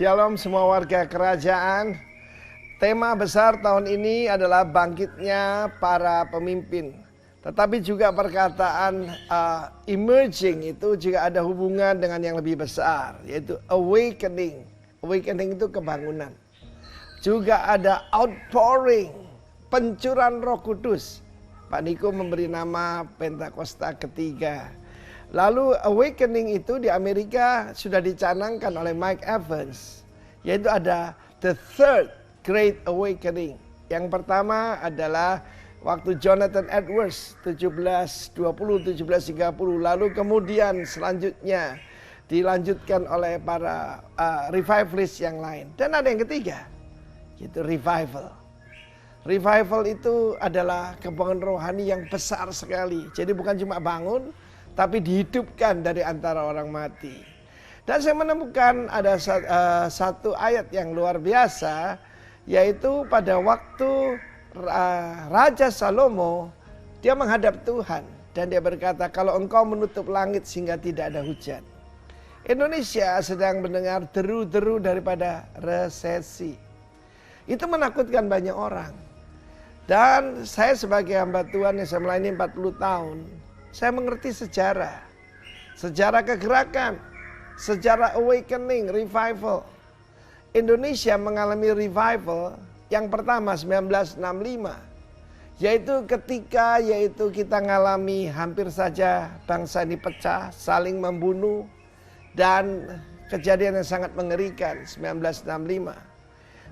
Shalom semua warga kerajaan. Tema besar tahun ini adalah bangkitnya para pemimpin. Tetapi juga perkataan emerging itu juga ada hubungan dengan yang lebih besar, yaitu awakening. Awakening itu kebangunan. Juga ada outpouring, pencurahan Roh Kudus. Pak Niko memberi nama Pentakosta ketiga. Lalu awakening itu di Amerika sudah dicanangkan oleh Mike Evans, yaitu ada the third great awakening. Yang pertama adalah waktu Jonathan Edwards 1730 lalu kemudian selanjutnya dilanjutkan oleh para revivalist yang lain. Dan ada yang ketiga, yaitu revival. Revival itu adalah kebangkitan rohani yang besar sekali. Jadi bukan cuma bangun, tapi dihidupkan dari antara orang mati. Dan saya menemukan ada satu ayat yang luar biasa, yaitu pada waktu Raja Salomo, dia menghadap Tuhan. Dan dia berkata, kalau engkau menutup langit sehingga tidak ada hujan. Indonesia sedang mendengar deru-deru daripada resesi. Itu menakutkan banyak orang. Dan saya sebagai hamba Tuhan yang saya melayani 40 tahun, saya mengerti sejarah kegerakan, sejarah awakening, revival. Indonesia mengalami revival yang pertama 1965, yaitu ketika kita mengalami hampir saja bangsa ini pecah, saling membunuh, dan kejadian yang sangat mengerikan 1965.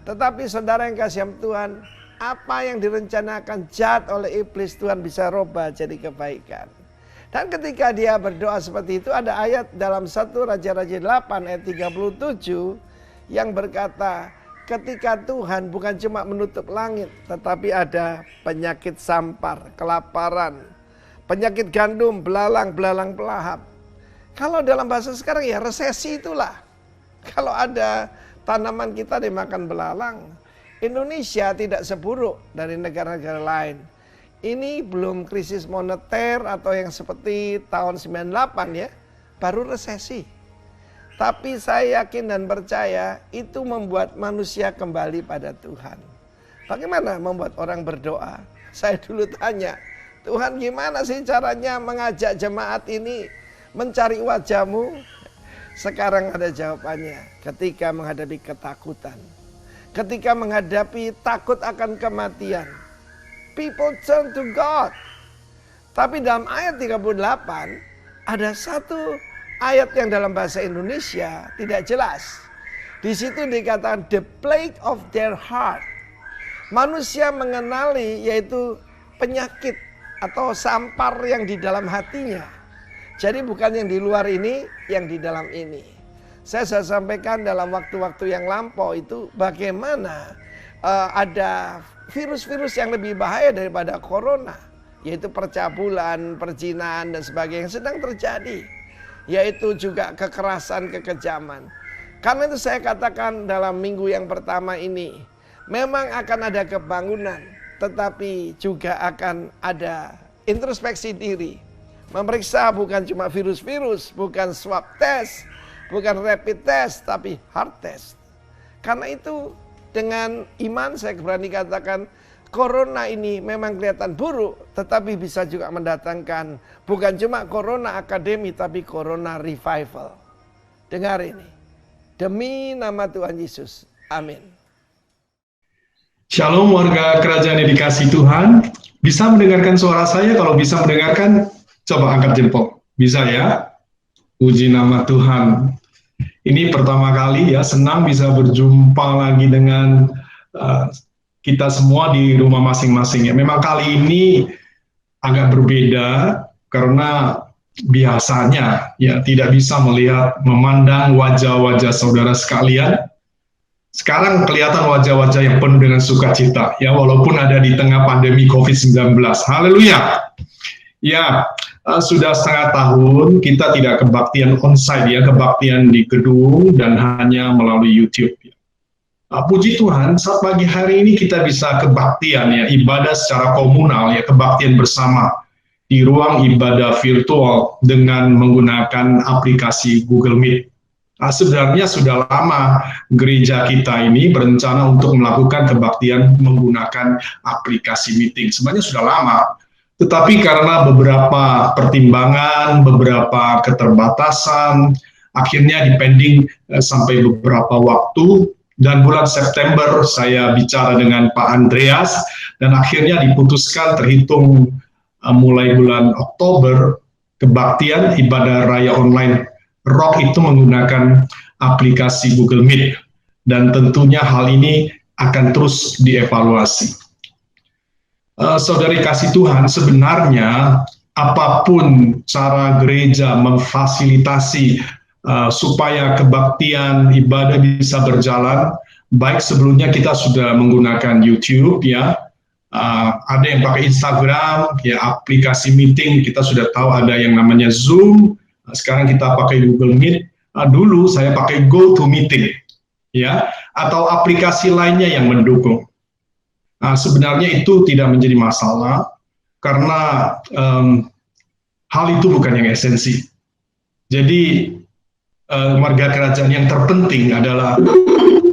Tetapi saudara yang kasih Tuhan, apa yang direncanakan jahat oleh iblis, Tuhan bisa rubah jadi kebaikan. Dan ketika dia berdoa seperti itu, ada ayat dalam 1 Raja-Raja 8 ayat 37 yang berkata, ketika Tuhan bukan cuma menutup langit, tetapi ada penyakit sampar, kelaparan, penyakit gandum, belalang pelahap. Kalau dalam bahasa sekarang ya resesi itulah. Kalau ada tanaman kita dimakan belalang, Indonesia tidak seburuk dari negara-negara lain. Ini belum krisis moneter atau yang seperti tahun 98 ya, baru resesi. Tapi saya yakin dan percaya itu membuat manusia kembali pada Tuhan. Bagaimana membuat orang berdoa? Saya dulu tanya, Tuhan gimana sih caranya mengajak jemaat ini mencari wajah-Mu? Sekarang ada jawabannya, ketika menghadapi ketakutan. Ketika menghadapi takut akan kematian, people turn to God. Tapi dalam ayat 38 ada satu ayat yang dalam bahasa Indonesia tidak jelas. Di situ dikatakan the plague of their heart. Manusia mengenali yaitu penyakit atau sampar yang di dalam hatinya. Jadi bukan yang di luar ini, yang di dalam ini. Saya sampaikan dalam waktu-waktu yang lampau itu bagaimana ada virus-virus yang lebih bahaya daripada corona, yaitu percabulan, perzinahan dan sebagainya yang sedang terjadi, yaitu juga kekerasan, kekejaman. Karena itu saya katakan dalam minggu yang pertama ini, memang akan ada kebangunan, tetapi juga akan ada introspeksi diri. Memeriksa bukan cuma virus-virus, bukan swab test, bukan rapid test, tapi hard test. Karena itu dengan iman saya berani katakan corona ini memang kelihatan buruk, tetapi bisa juga mendatangkan bukan cuma corona akademi, tapi corona revival. Dengar ini, demi nama Tuhan Yesus, amin. Shalom warga kerajaan yang dikasihi Tuhan. Bisa mendengarkan suara saya? Kalau bisa mendengarkan, coba angkat jempol. Bisa ya? Puji nama Tuhan. Ini pertama kali ya, senang bisa berjumpa lagi dengan kita semua di rumah masing-masing ya. Memang kali ini agak berbeda karena biasanya ya tidak bisa memandang wajah-wajah saudara sekalian. Sekarang kelihatan wajah-wajah yang penuh dengan sukacita ya, walaupun ada di tengah pandemi COVID-19. Haleluya. Ya, sudah setengah tahun kita tidak kebaktian onsite ya, kebaktian di gedung dan hanya melalui YouTube. Puji Tuhan, saat pagi hari ini kita bisa kebaktian ya, ibadah secara komunal ya, kebaktian bersama di ruang ibadah virtual dengan menggunakan aplikasi Google Meet. Sebenarnya sudah lama gereja kita ini berencana untuk melakukan kebaktian menggunakan aplikasi meeting. Sebenarnya sudah lama, tetapi karena beberapa pertimbangan, beberapa keterbatasan, akhirnya dipending sampai beberapa waktu. Dan bulan September saya bicara dengan Pak Andreas, dan akhirnya diputuskan terhitung mulai bulan Oktober, kebaktian ibadah raya online Rock itu menggunakan aplikasi Google Meet, dan tentunya hal ini akan terus dievaluasi. Saudari kasih Tuhan, sebenarnya apapun cara gereja memfasilitasi supaya kebaktian ibadah bisa berjalan, baik sebelumnya kita sudah menggunakan YouTube, ya, ada yang pakai Instagram, ya, aplikasi meeting kita sudah tahu ada yang namanya Zoom. Sekarang kita pakai Google Meet. Dulu saya pakai GoToMeeting, ya, atau aplikasi lainnya yang mendukung. Sebenarnya itu tidak menjadi masalah karena hal itu bukan yang esensi. Jadi warga kerajaan yang terpenting adalah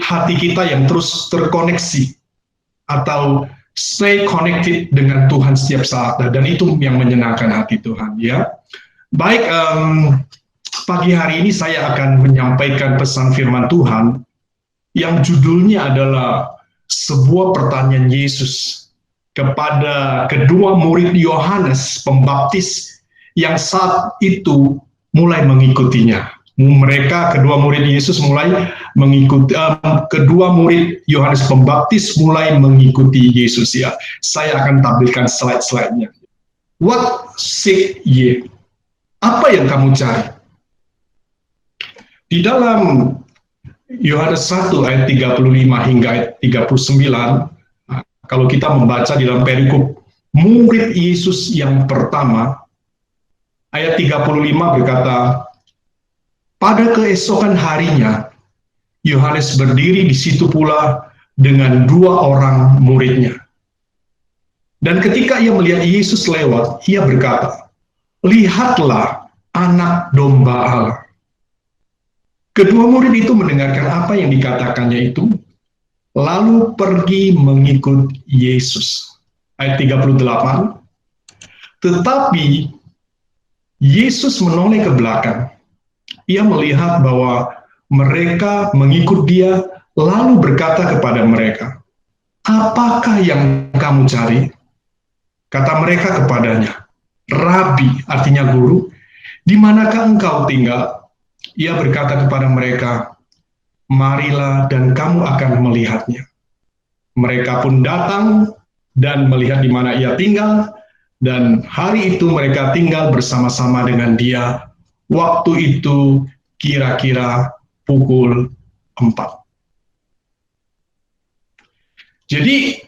hati kita yang terus terkoneksi atau stay connected dengan Tuhan setiap saat, dan itu yang menyenangkan hati Tuhan, ya. Baik, pagi hari ini saya akan menyampaikan pesan firman Tuhan yang judulnya adalah sebuah pertanyaan Yesus kepada kedua murid Yohanes Pembaptis yang saat itu mulai mengikutinya. Mereka, kedua murid Yesus mulai mengikuti, kedua murid Yohanes Pembaptis mulai mengikuti Yesus, ya. Saya akan tampilkan slide-slide-nya. What seek ye? Apa yang kamu cari? Di dalam Yohanes 1 ayat 35 hingga ayat 39, kalau kita membaca di dalam perikop murid Yesus yang pertama, ayat 35 berkata, pada keesokan harinya, Yohanes berdiri di situ pula dengan dua orang muridnya. Dan ketika ia melihat Yesus lewat, ia berkata, lihatlah anak domba Allah. Kedua murid itu mendengarkan apa yang dikatakannya itu, lalu pergi mengikut Yesus. Ayat 38, tetapi Yesus menoleh ke belakang. Ia melihat bahwa mereka mengikut dia, lalu berkata kepada mereka, apakah yang kamu cari? Kata mereka kepadanya, Rabi, artinya guru, di manakah engkau tinggal? Ia berkata kepada mereka, marilah dan kamu akan melihatnya. Mereka pun datang dan melihat di mana ia tinggal, dan hari itu mereka tinggal bersama-sama dengan dia. Waktu itu kira-kira pukul 4. Jadi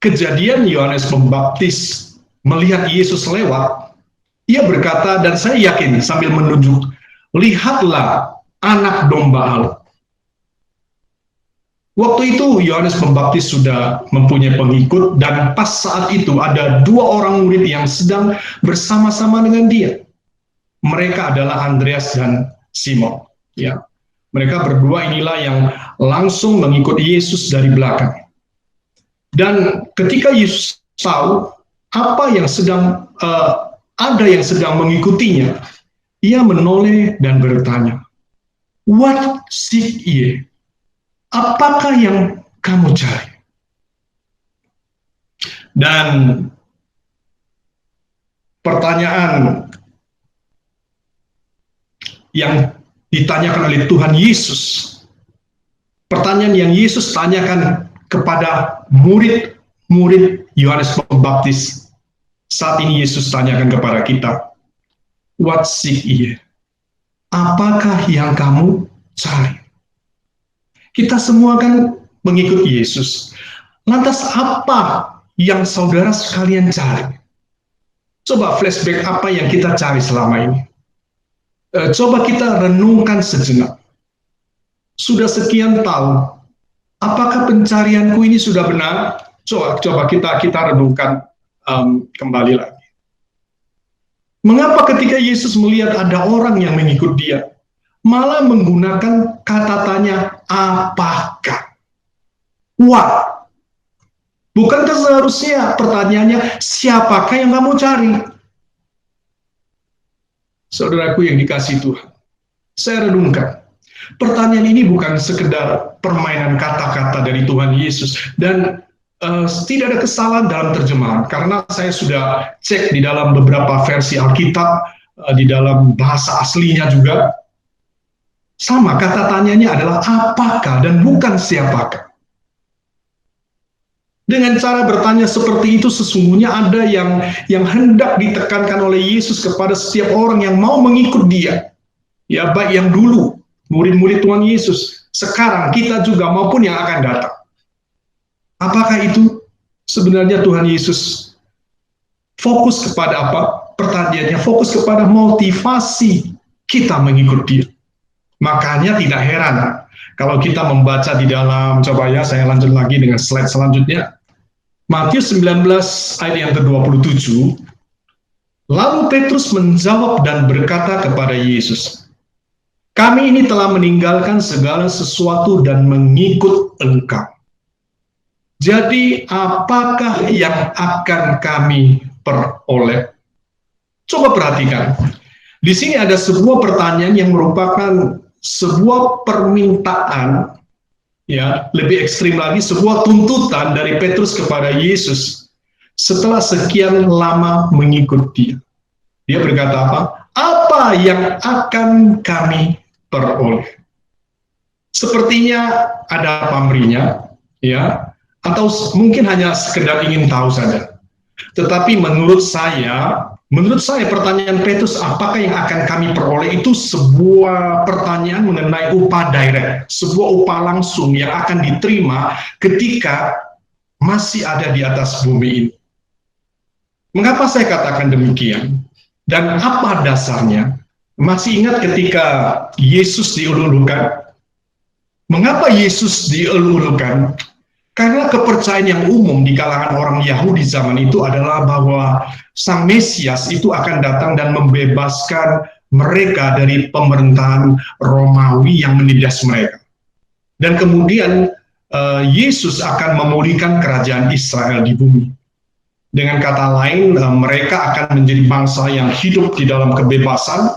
kejadian Yohanes Pembaptis melihat Yesus lewat, ia berkata, dan saya yakin sambil menunjuk, lihatlah anak domba Allah. Waktu itu Yohanes Pembaptis sudah mempunyai pengikut, dan pas saat itu ada dua orang murid yang sedang bersama-sama dengan dia. Mereka adalah Andreas dan Simon. Ya, mereka berdua inilah yang langsung mengikuti Yesus dari belakang. Dan ketika Yesus tahu apa yang sedang ada yang sedang mengikutinya, ia menoleh dan bertanya, what seek ye? Apakah yang kamu cari? Dan pertanyaan yang ditanyakan oleh Tuhan Yesus, pertanyaan yang Yesus tanyakan kepada murid-murid Yohanes Pembaptis, saat ini Yesus tanyakan kepada kita, what seek ye? Apakah yang kamu cari? Kita semua kan mengikuti Yesus. Lantas apa yang saudara sekalian cari? Coba flashback apa yang kita cari selama ini. Coba kita renungkan sejenak. Sudah sekian tahun, apakah pencarianku ini sudah benar? Coba kita renungkan kembali lagi. Mengapa ketika Yesus melihat ada orang yang mengikut dia, malah menggunakan kata tanya apakah. Wah, bukankah seharusnya pertanyaannya siapakah yang kamu cari? Saudaraku yang dikasihi Tuhan, saya renungkan, pertanyaan ini bukan sekedar permainan kata-kata dari Tuhan Yesus, dan tidak ada kesalahan dalam terjemahan, karena saya sudah cek di dalam beberapa versi Alkitab, di dalam bahasa aslinya juga, sama kata tanyanya adalah apakah dan bukan siapakah. Dengan cara bertanya seperti itu, sesungguhnya ada yang hendak ditekankan oleh Yesus kepada setiap orang yang mau mengikut Dia. Ya, baik yang dulu, murid-murid Tuhan Yesus, sekarang kita juga maupun yang akan datang. Apakah itu? Sebenarnya Tuhan Yesus fokus kepada apa? Pertanyaannya fokus kepada motivasi kita mengikut Dia. Makanya tidak heran kalau kita membaca di dalam, coba ya saya lanjut lagi dengan slide selanjutnya. Matius 19 ayat yang ke-27, lalu Petrus menjawab dan berkata kepada Yesus, kami ini telah meninggalkan segala sesuatu dan mengikut Engkau. Jadi apakah yang akan kami peroleh? Coba perhatikan, di sini ada sebuah pertanyaan yang merupakan sebuah permintaan, ya, lebih ekstrim lagi, sebuah tuntutan dari Petrus kepada Yesus setelah sekian lama mengikut Dia. Dia berkata apa? Apa yang akan kami peroleh? Sepertinya ada pamrihnya, ya, atau mungkin hanya sekedar ingin tahu saja. Tetapi menurut saya pertanyaan Petrus apakah yang akan kami peroleh itu sebuah pertanyaan mengenai upah direct, sebuah upah langsung yang akan diterima ketika masih ada di atas bumi ini. Mengapa saya katakan demikian? Dan apa dasarnya? Masih ingat ketika Yesus dielulukan? Mengapa Yesus dielulukan? Karena kepercayaan yang umum di kalangan orang Yahudi zaman itu adalah bahwa Sang Mesias itu akan datang dan membebaskan mereka dari pemerintahan Romawi yang menindas mereka. Dan kemudian Yesus akan memulihkan kerajaan Israel di bumi. Dengan kata lain, mereka akan menjadi bangsa yang hidup di dalam kebebasan,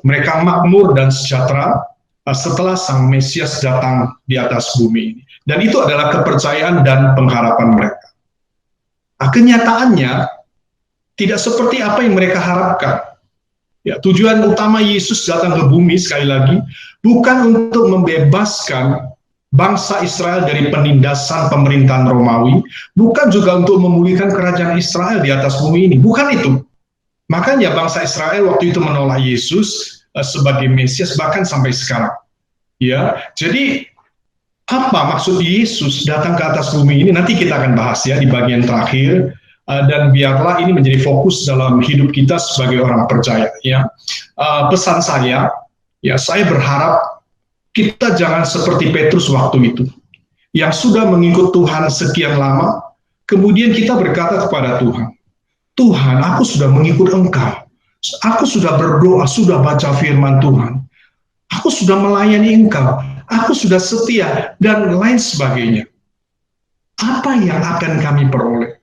mereka makmur dan sejahtera setelah Sang Mesias datang di atas bumi ini. Dan itu adalah kepercayaan dan pengharapan mereka. Nah, kenyataannya tidak seperti apa yang mereka harapkan. Ya, tujuan utama Yesus datang ke bumi sekali lagi bukan untuk membebaskan bangsa Israel dari penindasan pemerintahan Romawi, bukan juga untuk memulihkan kerajaan Israel di atas bumi ini, bukan itu. Makanya bangsa Israel waktu itu menolak Yesus sebagai Mesias bahkan sampai sekarang. Ya, jadi apa maksud Yesus datang ke atas bumi ini? Nanti kita akan bahas ya di bagian terakhir, dan biarlah ini menjadi fokus dalam hidup kita sebagai orang percaya. Ya, pesan saya, ya saya berharap kita jangan seperti Petrus waktu itu, yang sudah mengikut Tuhan sekian lama, kemudian kita berkata kepada Tuhan, Tuhan, aku sudah mengikut Engkau, aku sudah berdoa, sudah baca firman Tuhan, aku sudah melayani Engkau, aku sudah setia, dan lain sebagainya. Apa yang akan kami peroleh?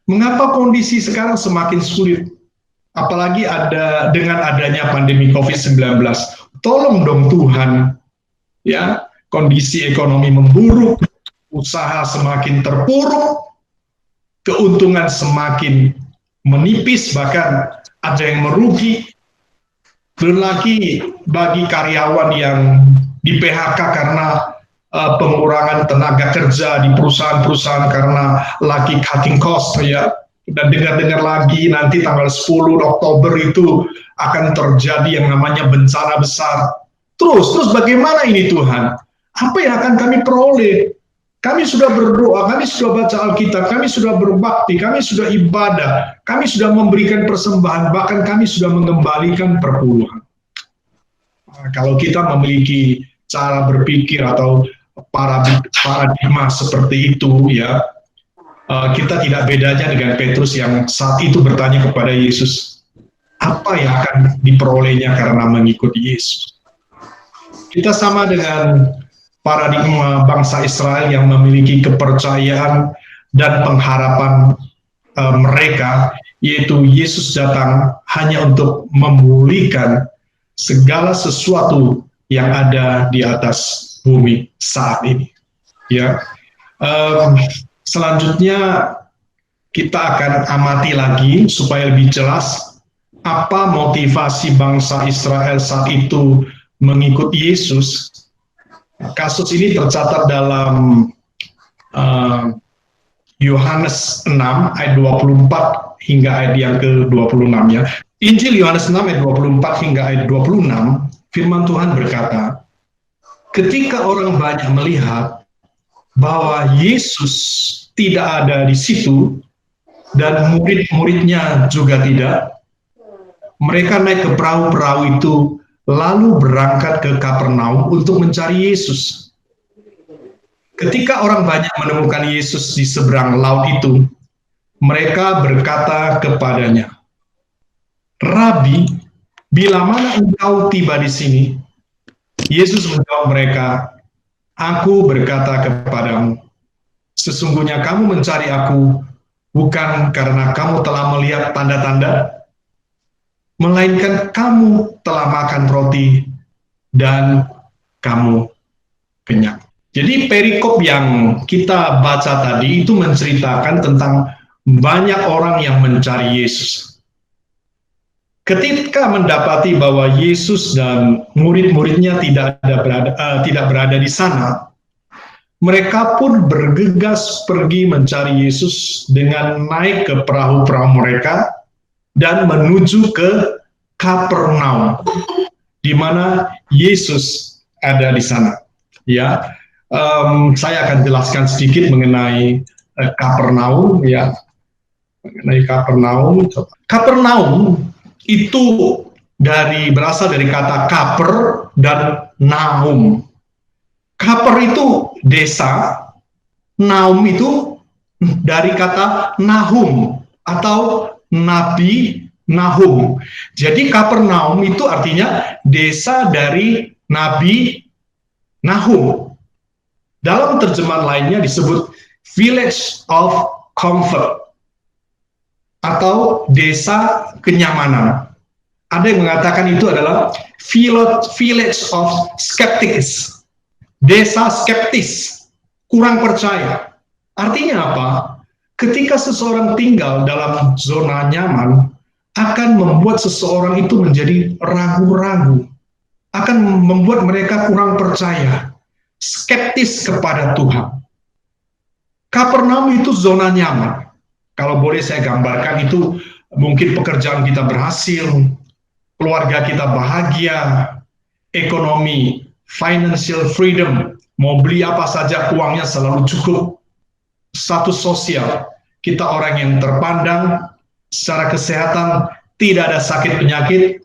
Mengapa kondisi sekarang semakin sulit? Apalagi dengan adanya pandemi COVID-19. Tolong dong Tuhan, ya, kondisi ekonomi memburuk, usaha semakin terpuruk, keuntungan semakin menipis, bahkan ada yang merugi. Belum lagi bagi karyawan yang di PHK karena pengurangan tenaga kerja di perusahaan-perusahaan karena lagi cutting cost, ya. Dan dengar-dengar lagi nanti tanggal 10 Oktober itu akan terjadi yang namanya bencana besar. Terus bagaimana ini Tuhan? Apa yang akan kami peroleh? Kami sudah berdoa, kami sudah baca Alkitab, kami sudah berbakti, kami sudah ibadah, kami sudah memberikan persembahan, bahkan kami sudah mengembalikan perpuluhan. Nah, kalau kita memiliki cara berpikir atau paradigma seperti itu, ya, kita tidak bedanya dengan Petrus yang saat itu bertanya kepada Yesus, apa yang akan diperolehnya karena mengikuti Yesus. Kita sama dengan paradigma bangsa Israel yang memiliki kepercayaan dan pengharapan mereka, yaitu Yesus datang hanya untuk memulihkan segala sesuatu yang ada di atas bumi saat ini. Ya, selanjutnya kita akan amati lagi supaya lebih jelas apa motivasi bangsa Israel saat itu mengikuti Yesus. Kasus ini tercatat dalam Yohanes 6 ayat 24 hingga ayat yang ke-26 ya. Injil Yohanes 6 ayat 24 hingga ayat 26, firman Tuhan berkata, ketika orang banyak melihat bahwa Yesus tidak ada di situ dan murid-muridnya juga tidak, mereka naik ke perahu-perahu itu lalu berangkat ke Kapernaum untuk mencari Yesus. Ketika orang banyak menemukan Yesus di seberang laut itu, mereka berkata kepadanya, Rabi, bila mana engkau tiba di sini? Yesus menjawab mereka, Aku berkata kepadamu, sesungguhnya kamu mencari aku bukan karena kamu telah melihat tanda-tanda, melainkan kamu telah makan roti dan kamu kenyang. Jadi perikop yang kita baca tadi itu menceritakan tentang banyak orang yang mencari Yesus. Ketika mendapati bahwa Yesus dan murid-muridnya tidak berada di sana, mereka pun bergegas pergi mencari Yesus dengan naik ke perahu-perahu mereka dan menuju ke Kapernaum, di mana Yesus ada di sana. Ya, saya akan jelaskan sedikit mengenai Kapernaum. Ya, mengenai Kapernaum. Kapernaum itu berasal dari kata kaper dan naum. Kaper itu desa, naum itu dari kata Nahum atau Nabi Nahum. Jadi Kapernaum itu artinya desa dari Nabi Nahum. Dalam terjemahan lainnya disebut village of comfort atau desa kenyamanan. Ada yang mengatakan itu adalah village of skeptics, desa skeptis, kurang percaya. Artinya apa? Ketika seseorang tinggal dalam zona nyaman, akan membuat seseorang itu menjadi ragu-ragu, akan membuat mereka kurang percaya, skeptis kepada Tuhan. Kapernaum itu zona nyaman. Kalau boleh saya gambarkan itu mungkin pekerjaan kita berhasil, keluarga kita bahagia, ekonomi, financial freedom, mau beli apa saja uangnya selalu cukup, status sosial, kita orang yang terpandang, secara kesehatan tidak ada sakit penyakit.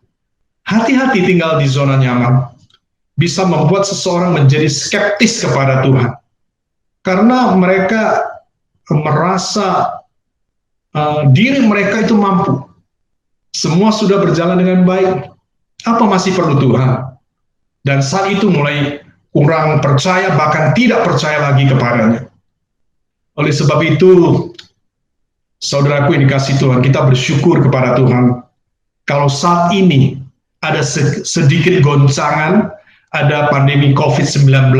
Hati-hati tinggal di zona nyaman, bisa membuat seseorang menjadi skeptis kepada Tuhan. Karena mereka merasa diri mereka itu mampu. Semua sudah berjalan dengan baik. Apa masih perlu Tuhan? Dan saat itu mulai kurang percaya, bahkan tidak percaya lagi kepadanya. Oleh sebab itu, saudaraku yang dikasihi Tuhan, kita bersyukur kepada Tuhan. Kalau saat ini ada sedikit goncangan, ada pandemi COVID-19,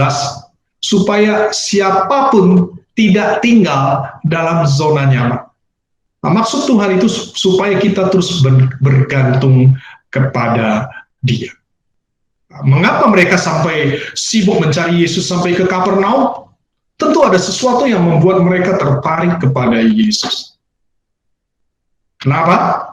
supaya siapapun tidak tinggal dalam zona nyaman. Nah, maksud Tuhan itu supaya kita terus bergantung kepada Dia. Mengapa mereka sampai sibuk mencari Yesus sampai ke Kapernaum? Tentu ada sesuatu yang membuat mereka tertarik kepada Yesus. Kenapa?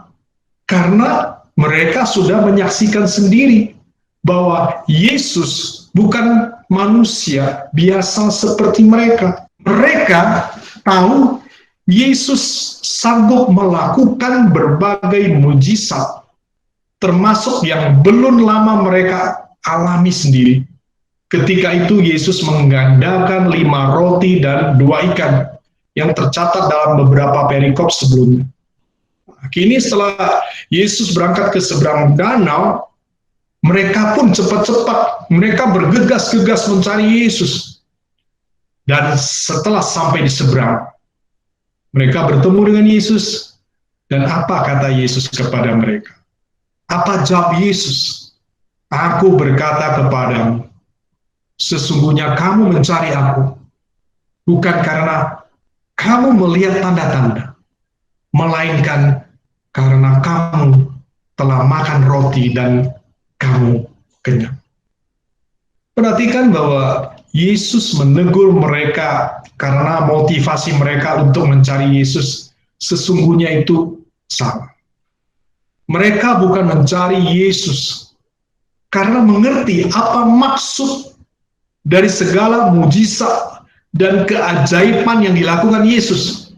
Karena mereka sudah menyaksikan sendiri bahwa Yesus bukan manusia biasa seperti mereka. Mereka tahu Yesus sanggup melakukan berbagai mujizat, termasuk yang belum lama mereka alami sendiri. Ketika itu Yesus menggandakan 5 roti dan 2 ikan yang tercatat dalam beberapa perikop sebelumnya. Kini setelah Yesus berangkat ke seberang danau, mereka pun cepat-cepat, mereka bergegas-gegas mencari Yesus. Dan setelah sampai di seberang, mereka bertemu dengan Yesus. Dan apa kata Yesus kepada mereka? Apa jawab Yesus? Aku berkata kepadamu, sesungguhnya kamu mencari aku, bukan karena kamu melihat tanda-tanda, melainkan karena kamu telah makan roti dan kamu kenyang. Perhatikan bahwa Yesus menegur mereka karena motivasi mereka untuk mencari Yesus sesungguhnya itu salah. Mereka bukan mencari Yesus karena mengerti apa maksud dari segala mujizat dan keajaiban yang dilakukan Yesus.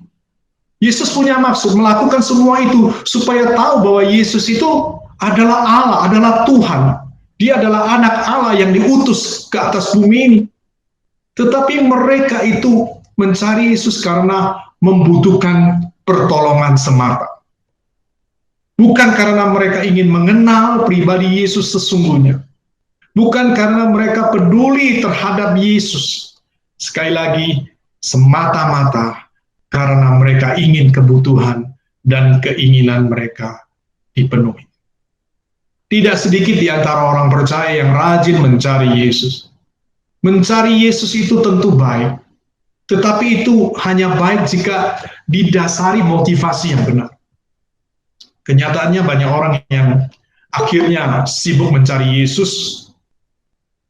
Yesus punya maksud melakukan semua itu supaya tahu bahwa Yesus itu adalah Allah, adalah Tuhan. Dia adalah anak Allah yang diutus ke atas bumi ini. Tetapi mereka itu mencari Yesus karena membutuhkan pertolongan semata. Bukan karena mereka ingin mengenal pribadi Yesus sesungguhnya. Bukan karena mereka peduli terhadap Yesus. Sekali lagi, semata-mata karena mereka ingin kebutuhan dan keinginan mereka dipenuhi. Tidak sedikit di antara orang percaya yang rajin mencari Yesus. Mencari Yesus itu tentu baik, tetapi itu hanya baik jika didasari motivasi yang benar. Kenyataannya banyak orang yang akhirnya sibuk mencari Yesus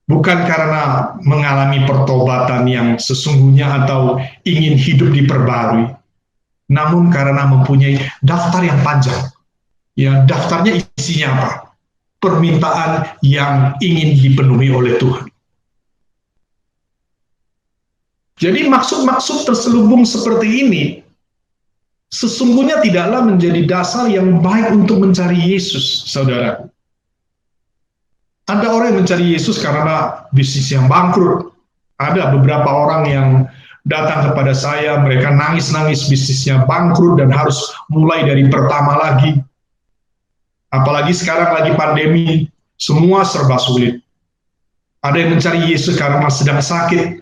bukan karena mengalami pertobatan yang sesungguhnya atau ingin hidup diperbarui, namun karena mempunyai daftar yang panjang. Ya, daftarnya isinya apa? Permintaan yang ingin dipenuhi oleh Tuhan. Jadi maksud-maksud terselubung seperti ini sesungguhnya tidaklah menjadi dasar yang baik untuk mencari Yesus, saudara. Ada orang yang mencari Yesus karena bisnis yang bangkrut. Ada beberapa orang yang datang kepada saya, mereka nangis-nangis bisnisnya bangkrut dan harus mulai dari pertama lagi. Apalagi sekarang lagi pandemi, semua serba sulit. Ada yang mencari Yesus karena sedang sakit,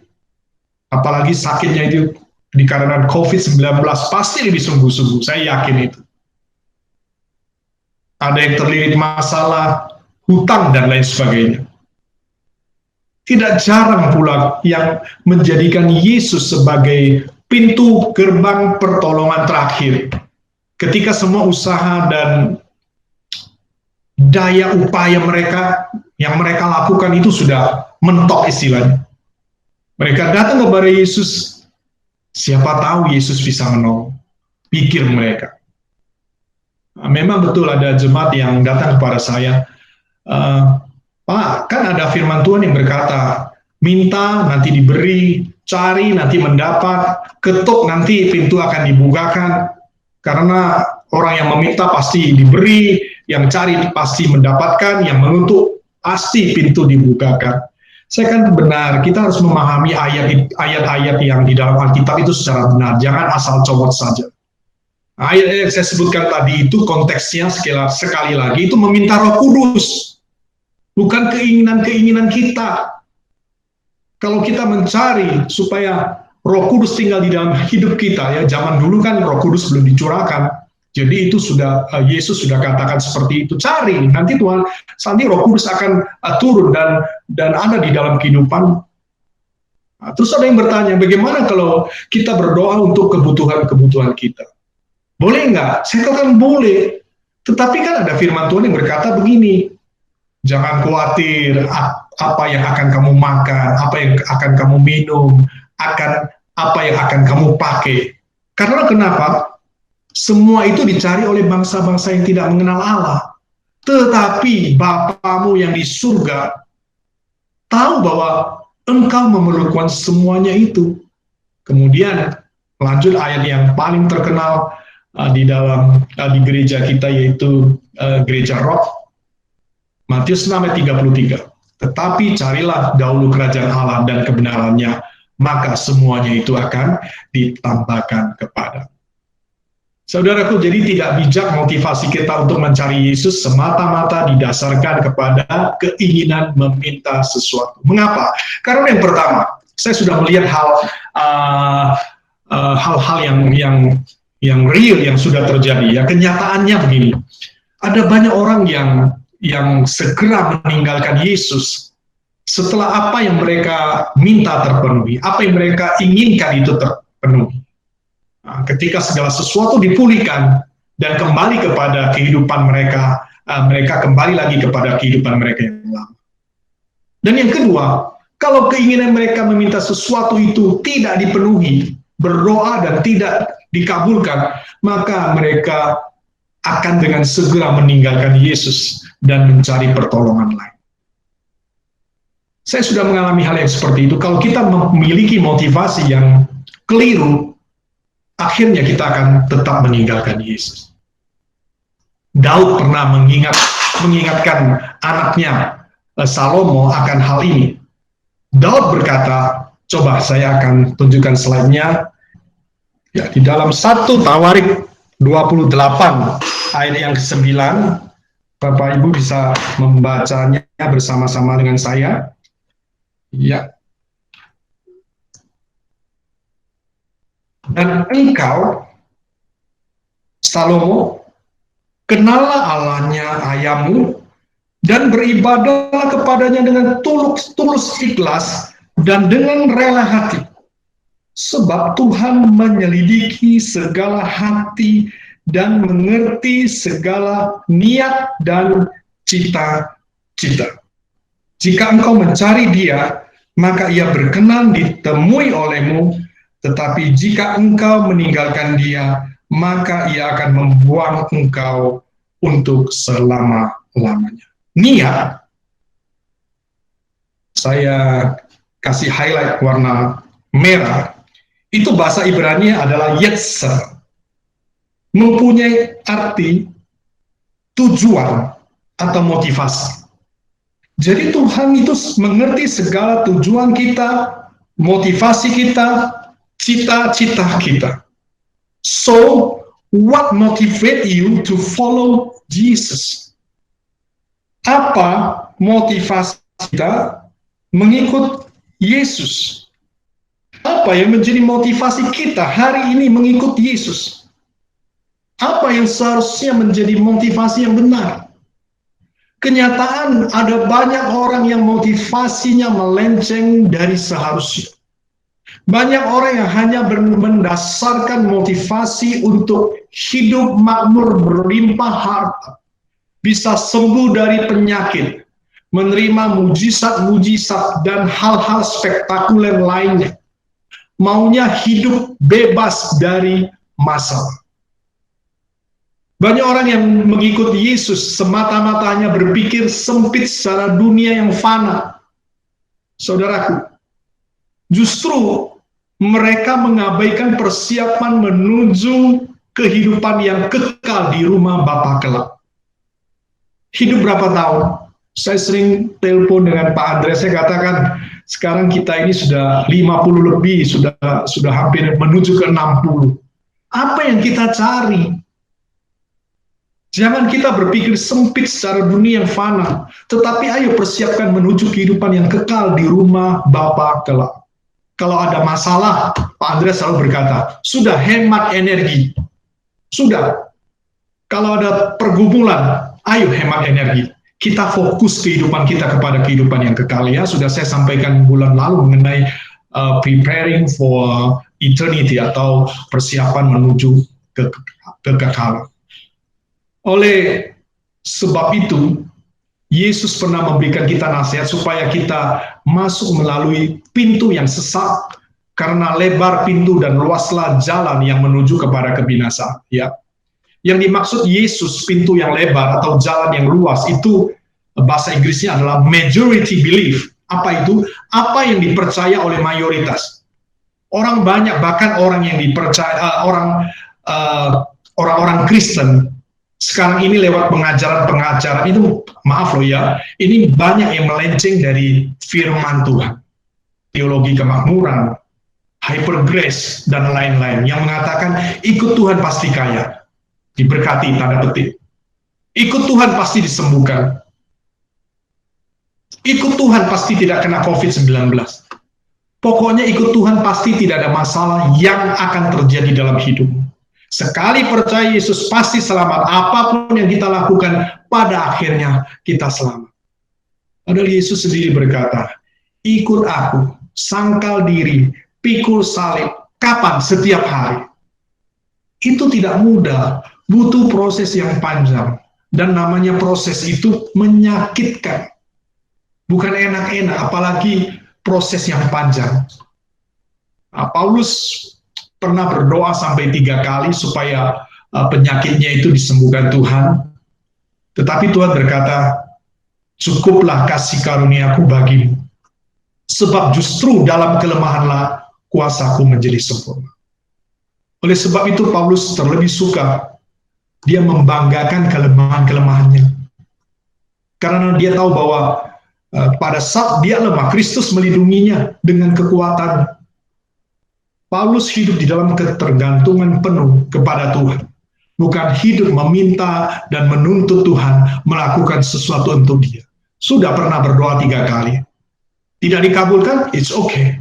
apalagi sakitnya itu dikarenakan COVID-19, pasti lebih sungguh-sungguh, saya yakin itu. Ada yang terlilit masalah, hutang, dan lain sebagainya. Tidak jarang pula yang menjadikan Yesus sebagai pintu gerbang pertolongan terakhir. Ketika semua usaha dan daya upaya mereka yang mereka lakukan itu sudah mentok istilahnya. Mereka datang kepada Yesus, siapa tahu Yesus bisa menolong, pikir mereka. Memang betul ada jemaat yang datang kepada saya, Pak, kan ada firman Tuhan yang berkata, minta nanti diberi, cari nanti mendapat, ketuk nanti pintu akan dibukakan, karena orang yang meminta pasti diberi, yang cari pasti mendapatkan, yang menuntut pasti pintu dibukakan. Saya kan benar, kita harus memahami ayat-ayat yang di dalam Alkitab itu secara benar, jangan asal comot saja. Ayat yang saya sebutkan tadi itu konteksnya sekali lagi itu meminta Roh Kudus, bukan keinginan-keinginan kita. Kalau kita mencari supaya Roh Kudus tinggal di dalam hidup kita, ya zaman dulu kan Roh Kudus belum dicurahkan, jadi itu sudah Yesus sudah katakan seperti itu, cari nanti Tuhan, nanti Roh Kudus akan turun dan ada di dalam kehidupan. Nah, terus ada yang bertanya, bagaimana kalau kita berdoa untuk kebutuhan-kebutuhan kita? Boleh nggak? Saya katakan boleh. Tetapi kan ada firman Tuhan yang berkata begini, jangan khawatir apa yang akan kamu makan, apa yang akan kamu minum, apa yang akan kamu pakai. Karena kenapa? Semua itu dicari oleh bangsa-bangsa yang tidak mengenal Allah. Tetapi Bapamu yang di surga tahu bahwa engkau memerlukan semuanya itu. Kemudian lanjut ayat yang paling terkenal di gereja kita, yaitu gereja Roh, Matius 6 ayat 33. Tetapi carilah dahulu kerajaan Allah dan kebenarannya, maka semuanya itu akan ditambahkan kepada. Saudaraku, jadi tidak bijak motivasi kita untuk mencari Yesus semata-mata didasarkan kepada keinginan meminta sesuatu. Mengapa? Karena yang pertama, saya sudah melihat hal-hal yang real yang sudah terjadi. Ya, kenyataannya begini. Ada banyak orang yang segera meninggalkan Yesus setelah apa yang mereka minta terpenuhi, apa yang mereka inginkan itu terpenuhi. Nah, ketika segala sesuatu dipulihkan dan kembali kepada kehidupan mereka, mereka kembali lagi kepada kehidupan mereka yang lama. Dan yang kedua, kalau keinginan mereka meminta sesuatu itu tidak dipenuhi, berdoa dan tidak dikabulkan, maka mereka akan dengan segera meninggalkan Yesus dan mencari pertolongan lain. Saya sudah mengalami hal yang seperti itu. Kalau kita memiliki motivasi yang keliru, akhirnya kita akan tetap meninggalkan Yesus. Daud pernah mengingatkan anaknya Salomo akan hal ini. Daud berkata, coba saya akan tunjukkan slide-nya. Ya, di dalam 1 Tawarik 28 ayat yang ke-9, Bapak Ibu bisa membacanya bersama-sama dengan saya. Ya. Dan engkau, Salomo, kenallah Allahnya ayahmu, dan beribadahlah kepadanya dengan tulus ikhlas dan dengan rela hati. Sebab Tuhan menyelidiki segala hati dan mengerti segala niat dan cita-cita. Jika engkau mencari Dia, maka Ia berkenan ditemui olehmu, tetapi jika engkau meninggalkan Dia, maka Ia akan membuang engkau untuk selama-lamanya. Niat, saya kasih highlight warna merah, itu bahasa Ibrani adalah yetzer, mempunyai arti tujuan atau motivasi. Jadi Tuhan itu mengerti segala tujuan kita, motivasi kita, cita-cita kita. So, what motivate you to follow Jesus? Apa motivasi kita mengikut Yesus? Apa yang menjadi motivasi kita hari ini mengikut Yesus? Apa yang seharusnya menjadi motivasi yang benar? Kenyataan ada banyak orang yang motivasinya melenceng dari seharusnya. Banyak orang yang hanya mendasarkan motivasi untuk hidup makmur berlimpah harta, bisa sembuh dari penyakit, menerima mujizat-mujizat dan hal-hal spektakuler lainnya. Maunya hidup bebas dari masalah. Banyak orang yang mengikuti Yesus semata-mata hanya berpikir sempit secara dunia yang fana. Saudaraku, justru mereka mengabaikan persiapan menuju kehidupan yang kekal di rumah Bapa kelak. Hidup berapa tahun? Saya sering telepon dengan Pak Andre, saya katakan, sekarang kita ini sudah 50 lebih, sudah hampir menuju ke 60. Apa yang kita cari? Jangan kita berpikir sempit secara dunia yang fana, tetapi ayo persiapkan menuju kehidupan yang kekal di rumah Bapa kelak. Kalau ada masalah, Pak Andreas selalu berkata, sudah hemat energi. Sudah. Kalau ada pergumulan, ayo hemat energi. Kita fokus kehidupan kita kepada kehidupan yang kekal. Ya, sudah saya sampaikan bulan lalu mengenai preparing for eternity atau persiapan menuju kekekalan. Oleh sebab itu, Yesus pernah memberikan kita nasihat supaya kita masuk melalui pintu yang sesat, karena lebar pintu dan luaslah jalan yang menuju kepada kebinasaan. Ya, yang dimaksud Yesus pintu yang lebar atau jalan yang luas itu bahasa Inggrisnya adalah majority belief. Apa itu? Apa yang dipercaya oleh mayoritas. Orang banyak, bahkan orang yang dipercaya orang-orang Kristen sekarang ini lewat pengajaran itu, maaf loh ya, ini banyak yang melenceng dari firman Tuhan. Teologi kemakmuran, hyper grace, dan lain-lain yang mengatakan ikut Tuhan pasti kaya. diberkati, tanda petik. Ikut Tuhan pasti disembuhkan. Ikut Tuhan pasti tidak kena COVID-19. Pokoknya ikut Tuhan pasti tidak ada masalah yang akan terjadi dalam hidup. Sekali percaya Yesus pasti selamat. Apapun yang kita lakukan, pada akhirnya kita selamat. Padahal Yesus sendiri berkata, ikut aku, sangkal diri, pikul salib. Kapan? Setiap hari. Itu tidak mudah, butuh proses yang panjang. Dan namanya proses itu menyakitkan. Bukan enak-enak, apalagi proses yang panjang. Paulus pernah berdoa sampai 3 kali supaya penyakitnya itu disembuhkan Tuhan. Tetapi Tuhan berkata, cukuplah kasih karuniaku bagimu. Sebab justru dalam kelemahanlah kuasaku menjadi sempurna. Oleh sebab itu Paulus terlebih suka dia membanggakan kelemahan-kelemahannya. Karena dia tahu bahwa pada saat dia lemah, Kristus melindunginya dengan kekuatan. Paulus hidup di dalam ketergantungan penuh kepada Tuhan. Bukan hidup meminta dan menuntut Tuhan melakukan sesuatu untuk dia. Sudah pernah berdoa 3 kali. Tidak dikabulkan, it's okay.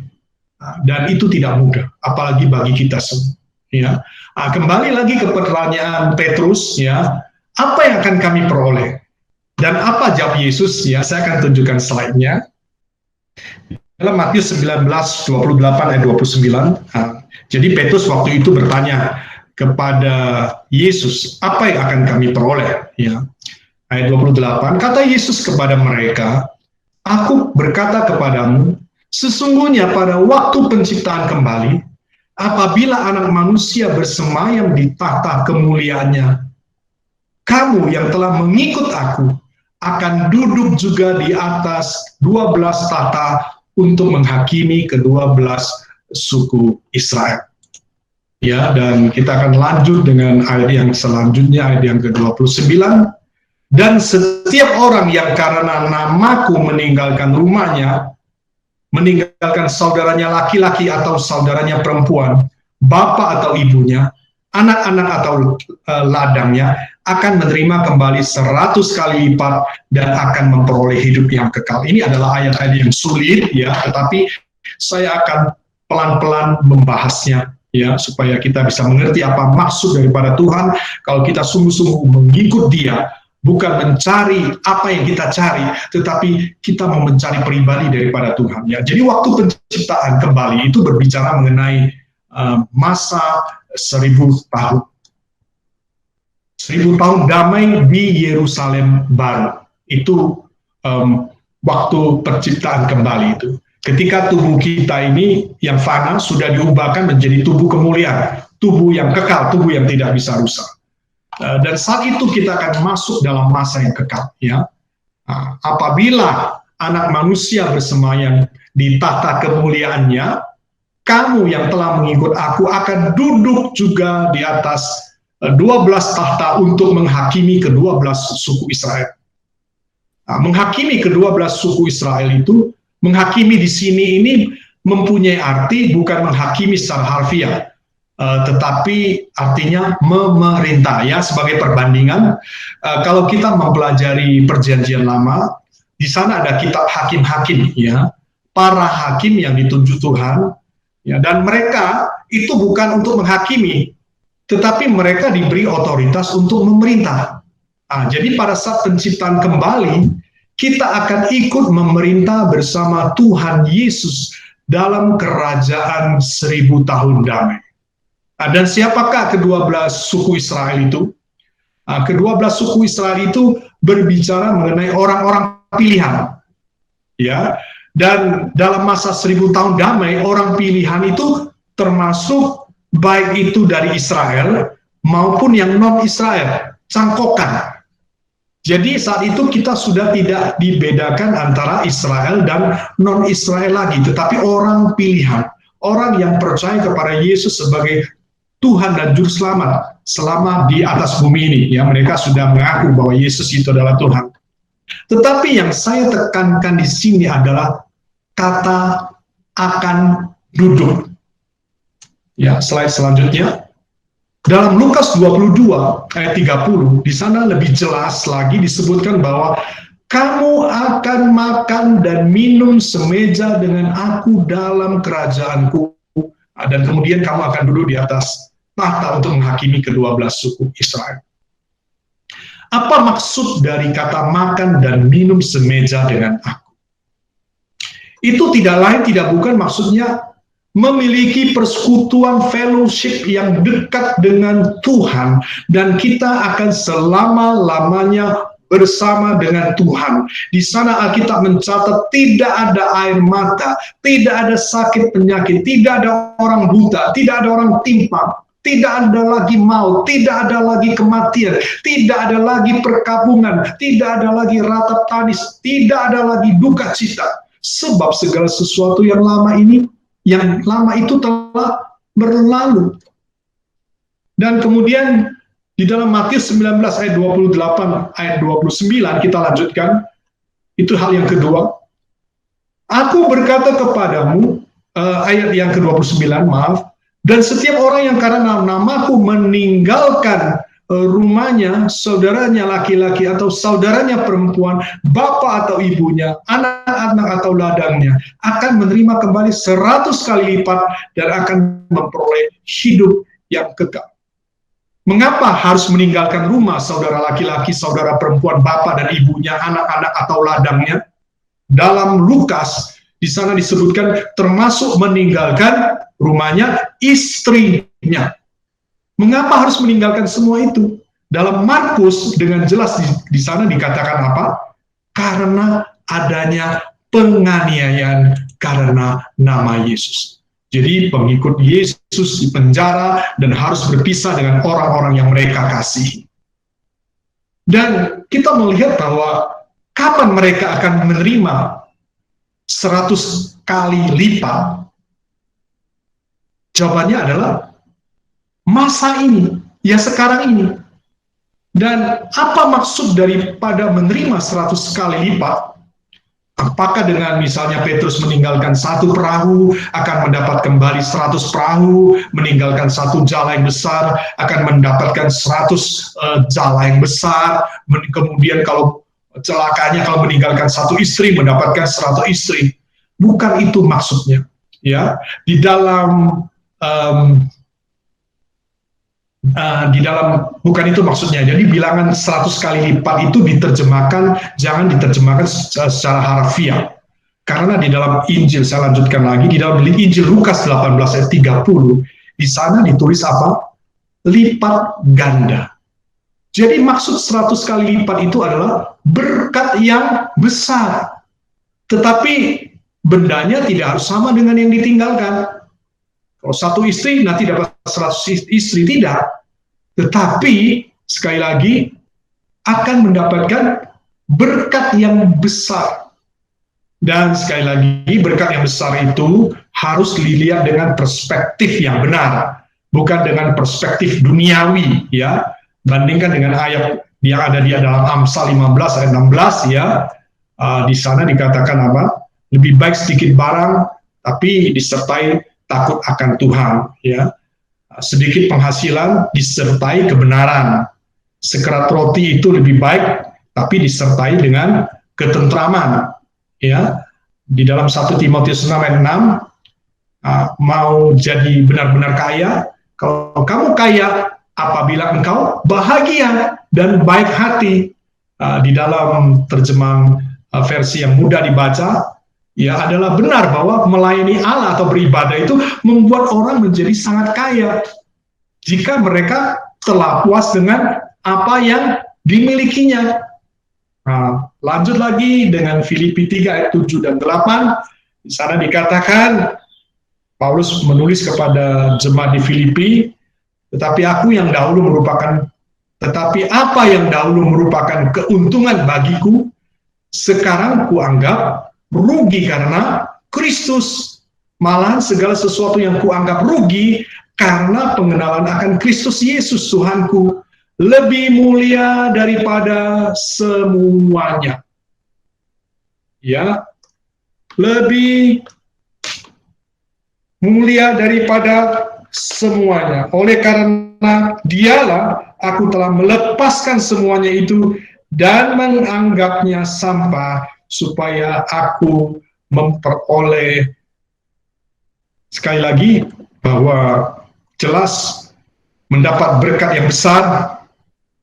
Dan itu tidak mudah, apalagi bagi kita semua. Ya. Kembali lagi ke pertanyaan Petrus, ya, apa yang akan kami peroleh? Dan apa jawab Yesus? Ya, saya akan tunjukkan slide-nya. Dalam Matius 19, 28 ayat 29. Jadi Petrus waktu itu bertanya kepada Yesus, apa yang akan kami peroleh? Ya. Ayat 28, kata Yesus kepada mereka, aku berkata kepadamu, sesungguhnya pada waktu penciptaan kembali, apabila anak manusia bersemayam di tahta kemuliaannya, kamu yang telah mengikut aku, akan duduk juga di atas 12 tahta untuk menghakimi ke-12 suku Israel. Ya, dan kita akan lanjut dengan ayat yang selanjutnya, ayat yang ke-29. Dan setiap orang yang karena namaku meninggalkan rumahnya, meninggalkan saudaranya laki-laki atau saudaranya perempuan, bapak atau ibunya, anak-anak atau ladangnya, akan menerima kembali 100 kali lipat dan akan memperoleh hidup yang kekal. Ini adalah ayat-ayat yang sulit, ya, tetapi saya akan pelan-pelan membahasnya, ya, supaya kita bisa mengerti apa maksud daripada Tuhan. Kalau kita sungguh-sungguh mengikut Dia, bukan mencari apa yang kita cari, tetapi kita mau mencari pribadi daripada Tuhan. Ya, jadi waktu penciptaan kembali itu berbicara mengenai masa 1000 tahun. 1000 tahun damai di Yerusalem baru. Itu waktu penciptaan kembali itu. Ketika tubuh kita ini yang fana sudah diubahkan menjadi tubuh kemuliaan, tubuh yang kekal, tubuh yang tidak bisa rusak. Dan saat itu kita akan masuk dalam masa yang kekal. Ya. Apabila anak manusia bersemayam di tahta kemuliaannya, kamu yang telah mengikut aku akan duduk juga di atas 12 tahta untuk menghakimi ke-12 suku Israel. Menghakimi ke-12 suku Israel itu, menghakimi di sini ini mempunyai arti bukan menghakimi secara harfiah, tetapi artinya memerintah. Ya, sebagai perbandingan, kalau kita mempelajari Perjanjian Lama, di sana ada kitab hakim-hakim, ya, para hakim yang ditunjuk Tuhan, ya, dan mereka itu bukan untuk menghakimi, tetapi mereka diberi otoritas untuk memerintah. Jadi pada saat penciptaan kembali, kita akan ikut memerintah bersama Tuhan Yesus dalam kerajaan 1000 tahun damai. Dan siapakah ke-12 suku Israel itu? Ke-12 suku Israel itu berbicara mengenai orang-orang pilihan. Ya, dan dalam masa 1000 tahun damai, orang pilihan itu termasuk baik itu dari Israel maupun yang non-Israel, cangkokan. Jadi saat itu kita sudah tidak dibedakan antara Israel dan non-Israel lagi, tetapi orang pilihan, orang yang percaya kepada Yesus sebagai Tuhan dan Juru Selamat selama di atas bumi ini. Ya, mereka sudah mengaku bahwa Yesus itu adalah Tuhan. Tetapi yang saya tekankan di sini adalah kata akan duduk. Ya, slide selanjutnya. Dalam Lukas 22 ayat 30, di sana lebih jelas lagi disebutkan bahwa kamu akan makan dan minum semeja dengan aku dalam kerajaanku. Dan kemudian kamu akan duduk di atas tahta untuk menghakimi kedua belas suku Israel. Apa maksud dari kata makan dan minum semeja dengan aku? Itu tidak lain tidak bukan maksudnya memiliki persekutuan fellowship yang dekat dengan Tuhan, dan kita akan selama-lamanya bersama dengan Tuhan. Di sana Alkitab mencatat tidak ada air mata, tidak ada sakit penyakit, tidak ada orang buta, tidak ada orang timpang, tidak ada lagi maut, tidak ada lagi kematian, tidak ada lagi perkabungan, tidak ada lagi ratap tangis, tidak ada lagi duka cita. Sebab segala sesuatu yang lama itu telah berlalu. Dan kemudian di dalam Matius 19 ayat 28 ayat 29 kita lanjutkan, itu hal yang kedua. Aku berkata kepadamu, ayat yang ke-29, maaf, dan setiap orang yang karena namaku meninggalkan rumahnya, saudaranya laki-laki atau saudaranya perempuan, bapak atau ibunya, anak-anak atau ladangnya, akan menerima kembali 100 kali lipat dan akan memperoleh hidup yang kekal. Mengapa harus meninggalkan rumah, saudara laki-laki, saudara perempuan, bapak dan ibunya, anak-anak atau ladangnya? Dalam Lukas, di sana disebutkan termasuk meninggalkan rumahnya, istrinya. Mengapa harus meninggalkan semua itu? Dalam Markus dengan jelas di sana dikatakan apa? Karena adanya penganiayaan karena nama Yesus. Jadi pengikut Yesus dipenjara dan harus berpisah dengan orang-orang yang mereka kasihi. Dan kita melihat bahwa kapan mereka akan menerima 100 kali lipat? Jawabannya adalah masa ini, ya sekarang ini. Dan apa maksud daripada menerima 100 kali lipat? Apakah dengan misalnya Petrus meninggalkan 1 perahu, akan mendapat kembali 100 perahu, meninggalkan 1 jala yang besar, akan mendapatkan 100 jala yang besar, kemudian kalau celakanya kalau meninggalkan 1 istri, mendapatkan 100 istri. Bukan itu maksudnya. Ya, di dalam bukan itu maksudnya. Jadi bilangan 100 kali lipat itu diterjemahkan, jangan diterjemahkan secara harfiah. Karena di dalam Injil, saya lanjutkan lagi, di dalam Injil Lukas 18 ayat 30, di sana ditulis apa? Lipat ganda. Jadi maksud 100 kali lipat itu adalah berkat yang besar. Tetapi bendanya tidak harus sama dengan yang ditinggalkan. Kalau 1 istri nanti dapat 100 istri, tidak. Tetapi sekali lagi akan mendapatkan berkat yang besar. Dan sekali lagi berkat yang besar itu harus dilihat dengan perspektif yang benar, bukan dengan perspektif duniawi, ya. Bandingkan dengan ayat yang ada di dalam Amsal 15 ayat 16, ya. Di sana dikatakan apa? Lebih baik sedikit barang tapi disertai takut akan Tuhan, ya. Sedikit penghasilan disertai kebenaran. Sekerat roti itu lebih baik tapi disertai dengan ketentraman, ya. Di dalam 1 Timotius 6 ayat 6, mau jadi benar-benar kaya, kalau kamu kaya apabila engkau bahagia dan baik hati. Di dalam terjemahan versi yang mudah dibaca, ya, adalah benar bahwa melayani Allah atau beribadah itu membuat orang menjadi sangat kaya jika mereka telah puas dengan apa yang dimilikinya. Lanjut lagi dengan Filipi 3 ayat 7 dan 8. Di sana dikatakan, Paulus menulis kepada jemaat di Filipi, tetapi apa yang dahulu merupakan keuntungan bagiku, sekarang kuanggap rugi karena Kristus. Malahan segala sesuatu yang kuanggap rugi karena pengenalan akan Kristus Yesus Tuhanku lebih mulia daripada semuanya. Ya, lebih mulia daripada semuanya. Oleh karena karena dialah aku telah melepaskan semuanya itu dan menganggapnya sampah supaya aku memperoleh, sekali lagi, bahwa jelas mendapat berkat yang besar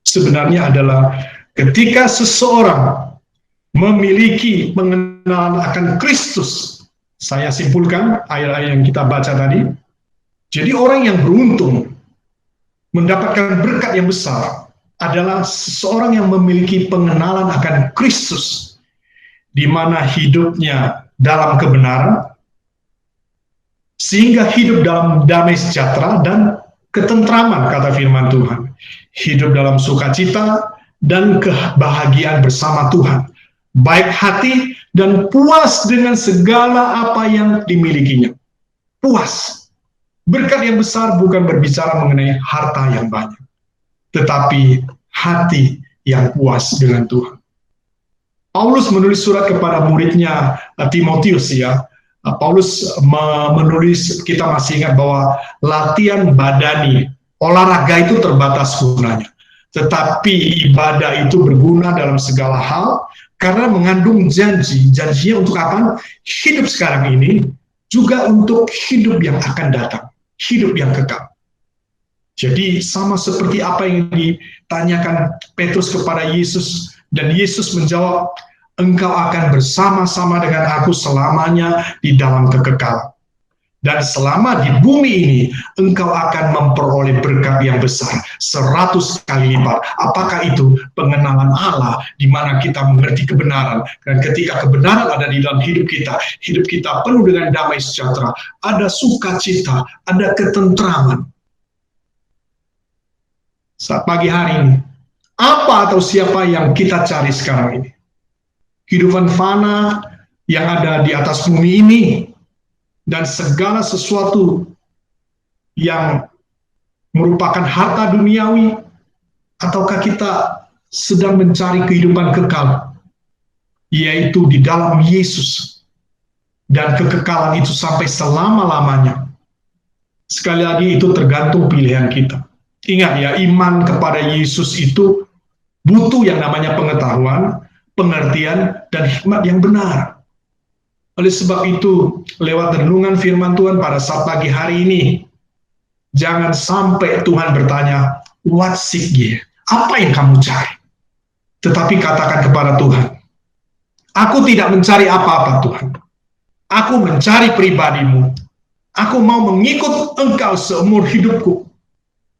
sebenarnya adalah ketika seseorang memiliki pengenalan akan Kristus. Saya simpulkan ayat-ayat yang kita baca tadi. Jadi orang yang beruntung mendapatkan berkat yang besar adalah seseorang yang memiliki pengenalan akan Kristus, di mana hidupnya dalam kebenaran, sehingga hidup dalam damai sejahtera dan ketentraman, kata firman Tuhan. Hidup dalam sukacita dan kebahagiaan bersama Tuhan, baik hati dan puas dengan segala apa yang dimilikinya. Puas. Berkat yang besar bukan berbicara mengenai harta yang banyak, tetapi hati yang puas dengan Tuhan. Paulus menulis surat kepada muridnya Timotius, ya. Paulus menulis, kita masih ingat bahwa latihan badani, olahraga itu terbatas gunanya. Tetapi ibadah itu berguna dalam segala hal, karena mengandung janji. Janjinya untuk apa? Hidup sekarang ini, juga untuk hidup yang akan datang. Hidup yang kekal. Jadi sama seperti apa yang ditanyakan Petrus kepada Yesus, dan Yesus menjawab, engkau akan bersama-sama dengan aku selamanya di dalam kekekalan. Dan selama di bumi ini, engkau akan memperoleh berkat yang besar, 100 kali lipat. Apakah itu? Pengenalan Allah, di mana kita mengerti kebenaran. Dan ketika kebenaran ada di dalam hidup kita penuh dengan damai sejahtera, ada sukacita, ada ketentraman. Saat pagi hari ini, apa atau siapa yang kita cari sekarang ini? Kehidupan fana yang ada di atas bumi ini, dan segala sesuatu yang merupakan harta duniawi, ataukah kita sedang mencari kehidupan kekal, yaitu di dalam Yesus, dan kekekalan itu sampai selama-lamanya? Sekali lagi, itu tergantung pilihan kita. Ingat ya, iman kepada Yesus itu butuh yang namanya pengetahuan, pengertian, dan hikmat yang benar. Oleh sebab itu, lewat renungan firman Tuhan pada saat pagi hari ini, jangan sampai Tuhan bertanya, what seek ye? Apa yang kamu cari? Tetapi katakan kepada Tuhan, aku tidak mencari apa-apa Tuhan. Aku mencari pribadimu. Aku mau mengikut Engkau seumur hidupku.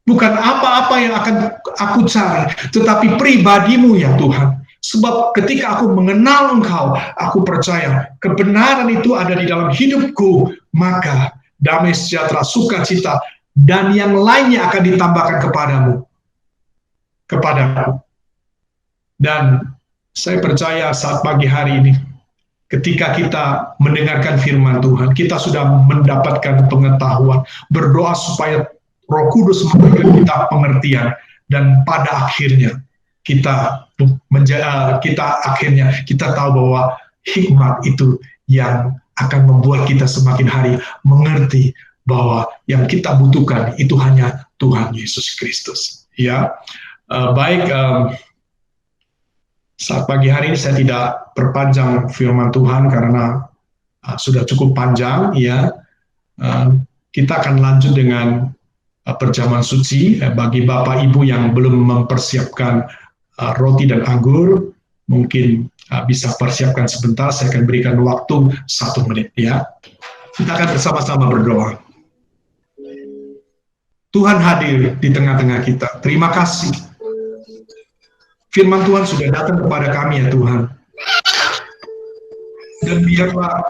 Bukan apa-apa yang akan aku cari, tetapi pribadimu ya Tuhan. Sebab ketika aku mengenal Engkau, aku percaya kebenaran itu ada di dalam hidupku, maka damai sejahtera, sukacita, dan yang lainnya akan ditambahkan kepadaku. Dan saya percaya saat pagi hari ini, ketika kita mendengarkan firman Tuhan, kita sudah mendapatkan pengetahuan, berdoa supaya Roh Kudus memberikan kita pengertian, dan pada akhirnya kita tahu bahwa hikmat itu yang akan membuat kita semakin hari mengerti bahwa yang kita butuhkan itu hanya Tuhan Yesus Kristus. Ya, baik. Saat pagi hari ini saya tidak perpanjang firman Tuhan karena sudah cukup panjang. Ya, kita akan lanjut dengan perjamuan suci. Bagi Bapak Ibu yang belum mempersiapkan roti dan anggur, mungkin bisa persiapkan sebentar. Saya akan berikan waktu 1 menit, ya. Kita akan bersama-sama berdoa. Tuhan hadir di tengah-tengah kita. Terima kasih. Firman Tuhan sudah datang kepada kami ya Tuhan. Dan biarlah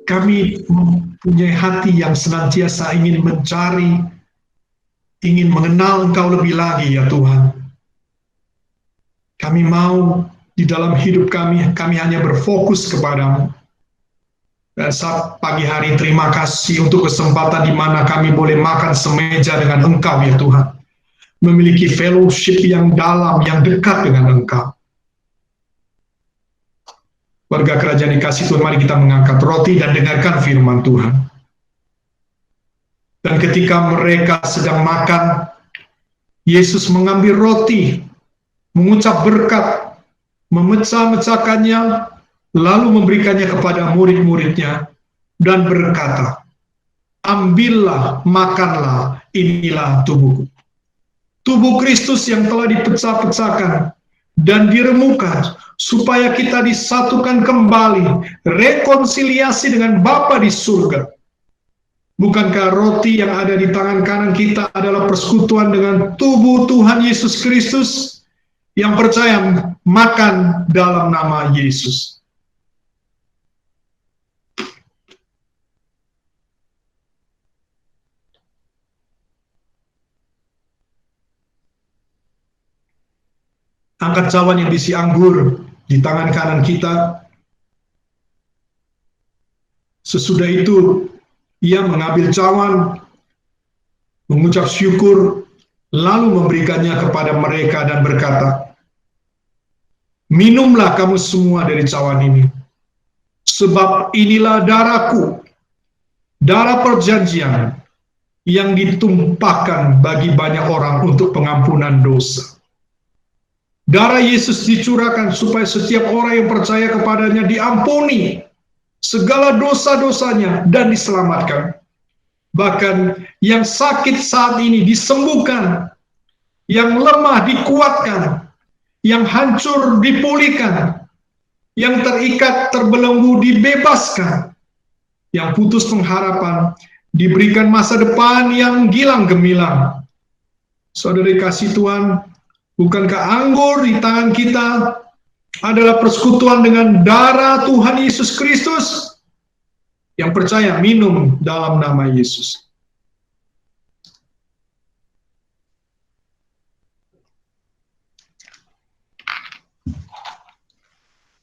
kami mempunyai hati yang senantiasa ingin mencari, ingin mengenal Engkau lebih lagi ya Tuhan. Kami mau di dalam hidup kami hanya berfokus kepadamu. Dan saat pagi hari, terima kasih untuk kesempatan di mana kami boleh makan semeja dengan Engkau ya Tuhan. Memiliki fellowship yang dalam, yang dekat dengan Engkau. Warga kerajaan dikasih Tuhan, mari kita mengangkat roti dan dengarkan firman Tuhan. Dan ketika mereka sedang makan, Yesus mengambil roti, mengucap berkat, memecah-mecahkannya, lalu memberikannya kepada murid-muridnya, dan berkata, ambillah, makanlah, inilah tubuhku. Tubuh Kristus yang telah dipecah-pecahkan dan diremukkan, supaya kita disatukan kembali, rekonsiliasi dengan Bapa di surga. Bukankah roti yang ada di tangan kanan kita adalah persekutuan dengan tubuh Tuhan Yesus Kristus? Yang percaya makan dalam nama Yesus. Angkat cawan yang diisi anggur di tangan kanan kita. Sesudah itu, ia mengambil cawan, mengucap syukur, lalu memberikannya kepada mereka dan berkata, minumlah kamu semua dari cawan ini, sebab inilah darahku, darah perjanjian, yang ditumpahkan bagi banyak orang untuk pengampunan dosa. Darah Yesus dicurahkan supaya setiap orang yang percaya kepadanya diampuni segala dosa-dosanya dan diselamatkan. Bahkan yang sakit saat ini disembuhkan, yang lemah dikuatkan, yang hancur dipulihkan, yang terikat terbelenggu dibebaskan, yang putus pengharapan diberikan masa depan yang gilang gemilang. Saudari kasih Tuhan, bukankah anggur di tangan kita adalah persekutuan dengan darah Tuhan Yesus Kristus? Yang percaya minum dalam nama Yesus.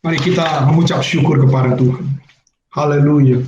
Mari kita mengucap syukur kepada Tuhan. Haleluya.